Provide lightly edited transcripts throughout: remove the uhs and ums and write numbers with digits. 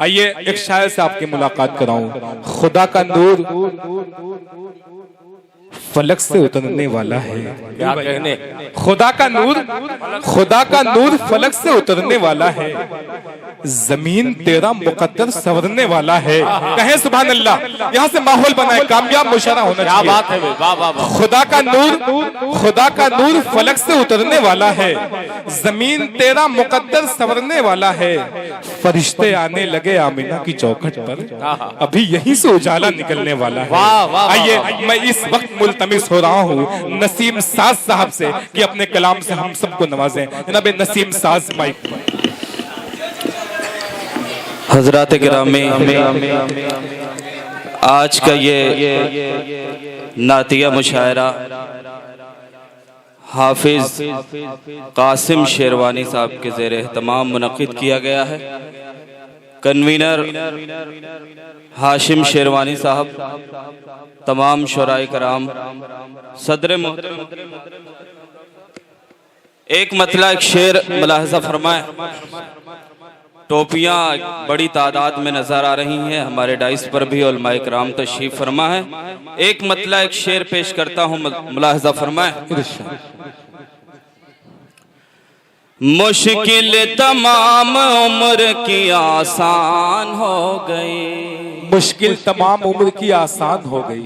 आइए एक शायर से आपकी मुलाकात कराऊं। खुदा का नूर फलक से उतरने वाला है। क्या कहने? खुदा का नूर फलक से उतरने वाला है। जमीन तेरा मुकद्दर संवरने वाला है। कहें सुभान अल्लाह। यहाँ से माहौल बनाए, कामयाब मुशारा होना चाहिए। क्या बात है भाई, वाह वाह वाह। खुदा का नूर फलक से उतरने वाला है। जमीन तेरा मुकद्दर संवरने वाला है। फरिश्ते आने लगे आमिना की चौखट पर, अभी यहीं से उजाला निकलने वाला है। वाह वाह। आइए मैं इस वक्त मुल्तमिस हो रहा हूँ नसीम साज साहब से कि अपने कलाम से हम सबको नवाजें। जनाब नसीम साज माइक। हजरात गिरामी, आज का ये नातिया मुशायरा हाफिज कासिम शेरवानी साहब के ज़ेर एहतमाम मुनक़िद किया गया है। कन्वीनर हाशिम शेरवानी साहब, तमाम शुराए कराम, सदर मोहतरम, एक मतला एक शेर मुलाहजा फरमाए। टोपियाँ बड़ी तादाद में नजर आ रही हैं, हमारे डाइस पर भी उलमाए कराम तशरीफ फरमा है। एक मतला एक शेर पेश करता हूँ, मुलाहजा फरमाए। मुश्किल तमाम उम्र की आसान हो गई। मुश्किल तमाम उम्र की आसान हो गई।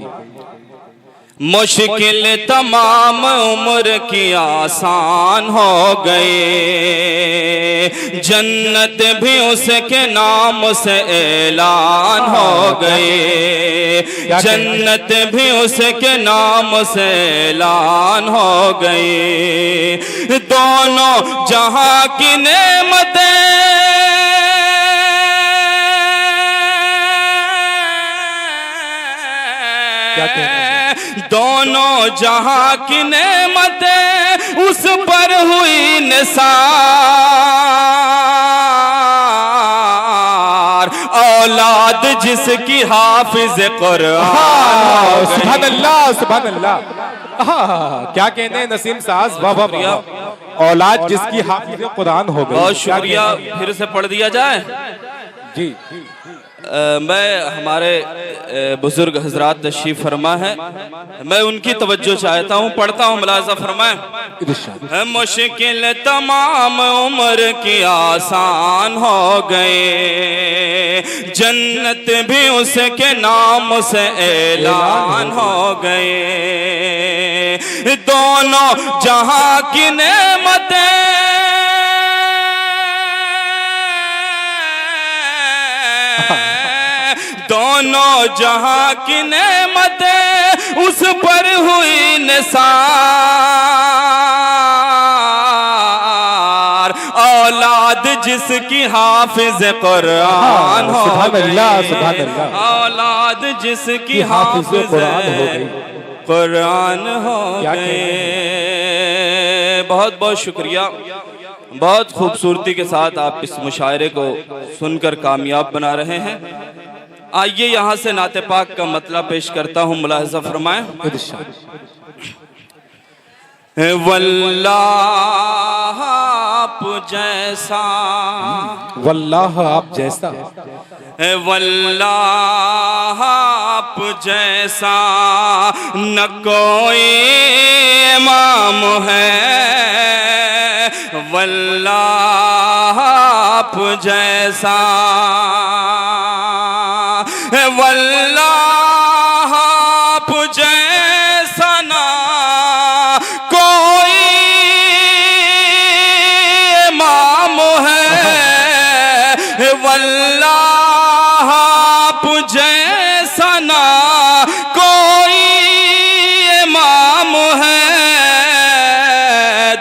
मुश्किल तमाम उम्र की आसान हो गई। जन्नत भी उसके नाम से ऐलान हो गई। जन्नत भी उसके नाम से ऐलान हो गई। दोनों जहां की नेमतें क्या कहते हैं? दोनों जहां की नेमतें उस पर हुई निसार। औलाद जिसकी हाफिज कुरान। सुभान अल्लाह, सुभान अल्लाह। क्या कहने हैं नसीम साज, वाह वाह वाह। औलाद जिसकी हाफिज कुरान हो गई। बहुत शुक्रिया। फिर से पढ़ दिया जाए जी। मैं हमारे बुजुर्ग हजरात तशरीफ फरमा है, मैं उनकी तवज्जो चाहता हूँ, पढ़ता हूँ, मुलाजा फरमाए। मुश्किल तमाम उम्र की आसान हो गए। जन्नत भी उसके नाम से ऐलान हो गए। दोनों जहां की नेमतें दोनों जहां की नेमतें उस पर हुई निसार। औलाद जिसकी हाफिज कुरान हो गई। औलाद जिसकी हाफिज कुरान हो गई। बहुत बहुत शुक्रिया। बहुत खूबसूरती के साथ आप इस मुशायरे को सुनकर कामयाब बना रहे हैं। आइए यहाँ से नाते पाक का मतलब पेश करता हूँ, मुलाहजा फरमाएं। वल्लाह आप जैसा, वल्लाह आप जैसा, वल्लाह आप जैसा न कोई इमाम है। वल्लाह आप जैसा, वल्लाह आप जैसा ना कोई इमाम है। वल्लाह आप जैसा ना कोई इमाम है।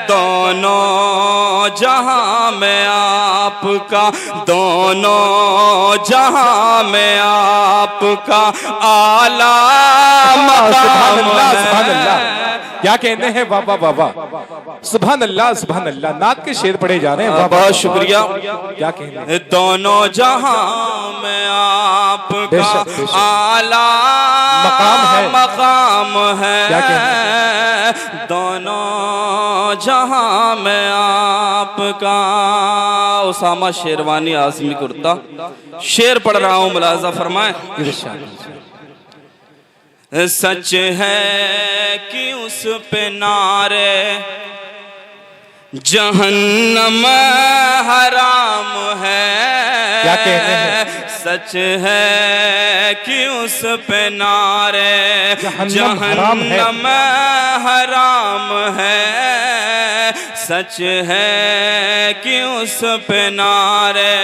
दोनों जहां में आपका, दोनों जहां में आपका आला मकाम है। क्या कहने हैं? वाह वाह वाह वाह। सुभान अल्लाह, सुभान अल्लाह। नात के शेर पढ़े जा रहे हैं। बहुत शुक्रिया। क्या कहने हैं? दोनों जहां में आपका आला मकाम है। क्या कहने हैं? दोनों जहां में आपका उसामा शेरवानी आज़मी कुर्ता। शेर पढ़ रहा हूँ, मुलाजा फरमाए। सच है कि उस पे नारे जहन्नम हराम है। क्या कहते हैं? सच है कि उस पे नारे जहन्नम हराम है। सच है कि उस पे नारे,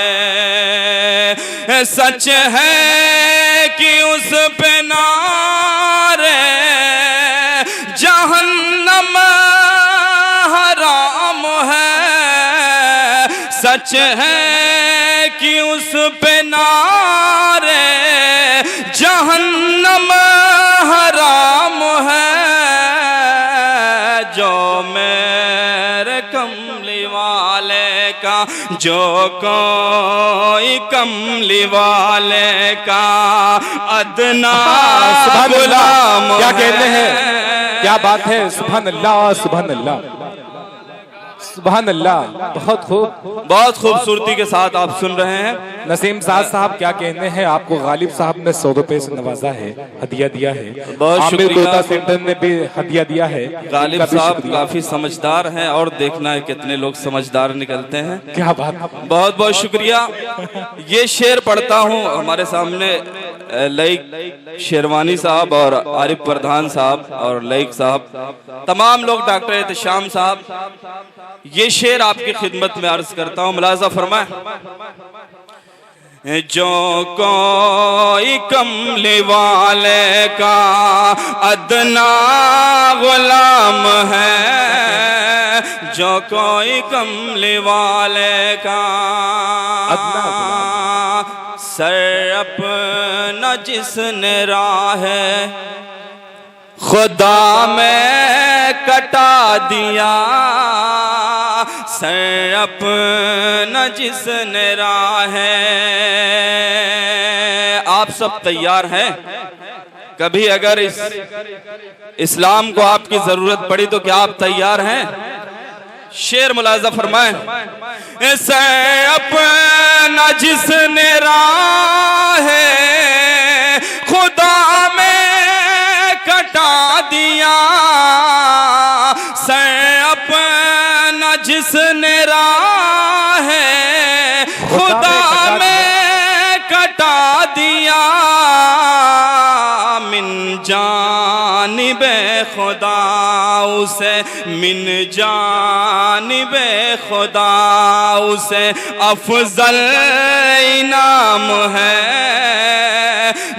सच है कि उस पे नारे जहन्नम हराम है। सच है कि उस पे नारे जहन्नम हराम है। जो मेरे कमली वाले का, जो कोई कमली वाले का अदना गुलाम। क्या कहते हैं? क्या बात है? सुभान अल्लाह, सुभान अल्लाह, सुभान अल्लाह। बहुत खूब, बहुत खूबसूरती के साथ आप सुन रहे हैं। नसीम साहब क्या कहने हैं? आपको गालिब साहब ने 100 रुपए से नवाजा है, हदिया दिया है। बहुत आमिर शुक्रिया। तोता सेंटर ने भी हदिया दिया है। गालिब साहब काफी समझदार हैं और देखना है कितने लोग समझदार निकलते हैं। क्या बात। बहुत बहुत शुक्रिया। ये शेर पढ़ता हूँ, हमारे सामने लईक शेरवानी साहब और आरिफ प्रधान साहब और लईक साहब, तमाम लोग, डॉक्टर एहतशाम साहब, ये शेर आपकी खिदमत में अर्ज करता हूँ। मुलाजा फरमाए। जो कोई कमली वाले का अदना गुलाम है। जो कोई कमली वाले का सर अपना जिसने राह खुदा में कटा दिया, सर अपना जिसने राह। आप सब तैयार हैं? कभी अगर इस्लाम को आपकी जरूरत पड़ी तो क्या आप तैयार हैं? शेर मुलाजा फरमाए। सर अपना जिसने राह खुदा में कटा दिया, सर अपना जिसने राह खुदा में कटा दिया। मिन जानिबे खुदा उसे, मिन जानिबे खुदा उसे अफजल इनाम है।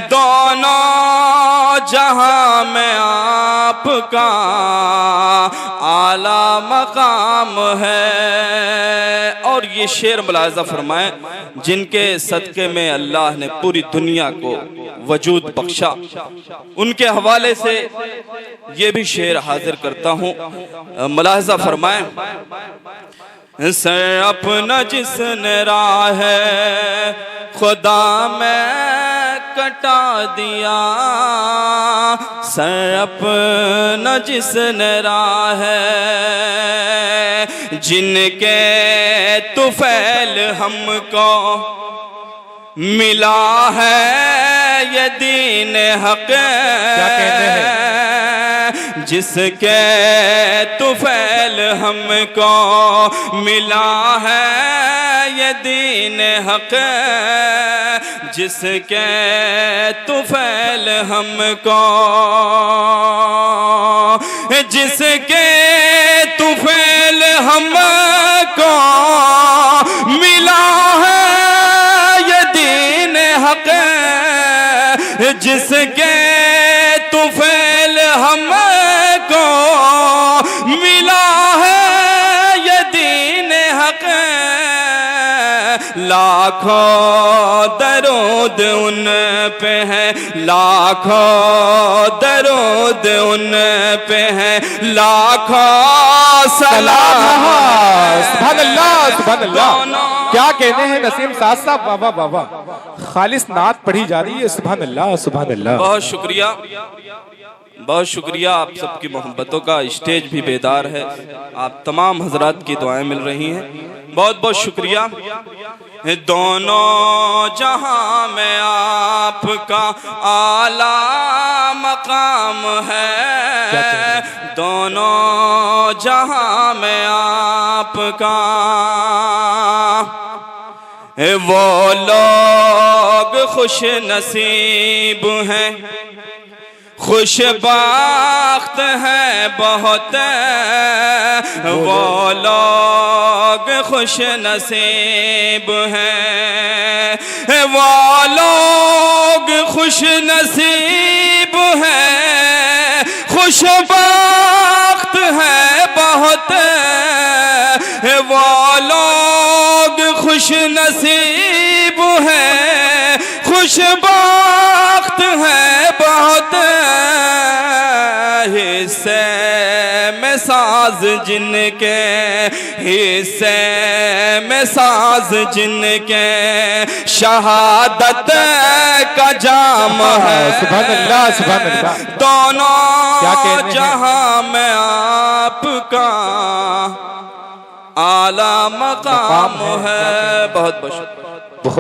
दोनों जहां में आपका आला मकाम है। और ये शेर मुलाजा फरमाए, जिनके सदके में अल्लाह ने पूरी दुनिया को वजूद बख्शा, उनके हवाले से ये भी शेर हाजिर करता हूँ। मुलाजा फरमाए। सर अपना जिसने राह खुदा में कटा दिया, सर अपना जिसने राह जिनके तुफैल हमको मिला है ये दीन हक। क्या कहते हैं? जिसके तुफैल हमको मिला है ये दीन हक। जिसके तुफैल हमको, जिसके तुफैल हमको मिला है ये दीन हक। जिसके तुफैल हमको मिला है ये दीन हक। लाखों दरूद उन पे है, लाखों दरूद उन पे है, लाखों सलाम। सुभान अल्लाह, सुभान अल्लाह। क्या कहते हैं नसीम साहब? वाह वाह वाह, खालिस नात पढ़ी जा रही है। सुभान अल्लाह, सुभान अल्लाह। बहुत शुक्रिया, बहुत शुक्रिया। आप सबकी मोहब्बतों का स्टेज भी बेदार है। आप तमाम हजरात की दुआएं मिल रही हैं। बहुत बहुत शुक्रिया। दोनों जहां में आपका आला मकाम है, दोनों जहां में आपका। वो लोग खुश नसीब हैं, खुशबख्त है बहुत, वो लोग खुश नसीब हैं, वो लोग खुश नसीब हैं, खुशबख्त है बहुत, वो लोग खुश नसीब हैं, खुशबख्त है बहुत। हिस्से में साज जिनके, हिस्से में साज जिनके, शहादत का जाम है। सुभान अल्लाह, सुभान अल्लाह। दोनों जहां में आपका आला मकाम है। बहुत बहुत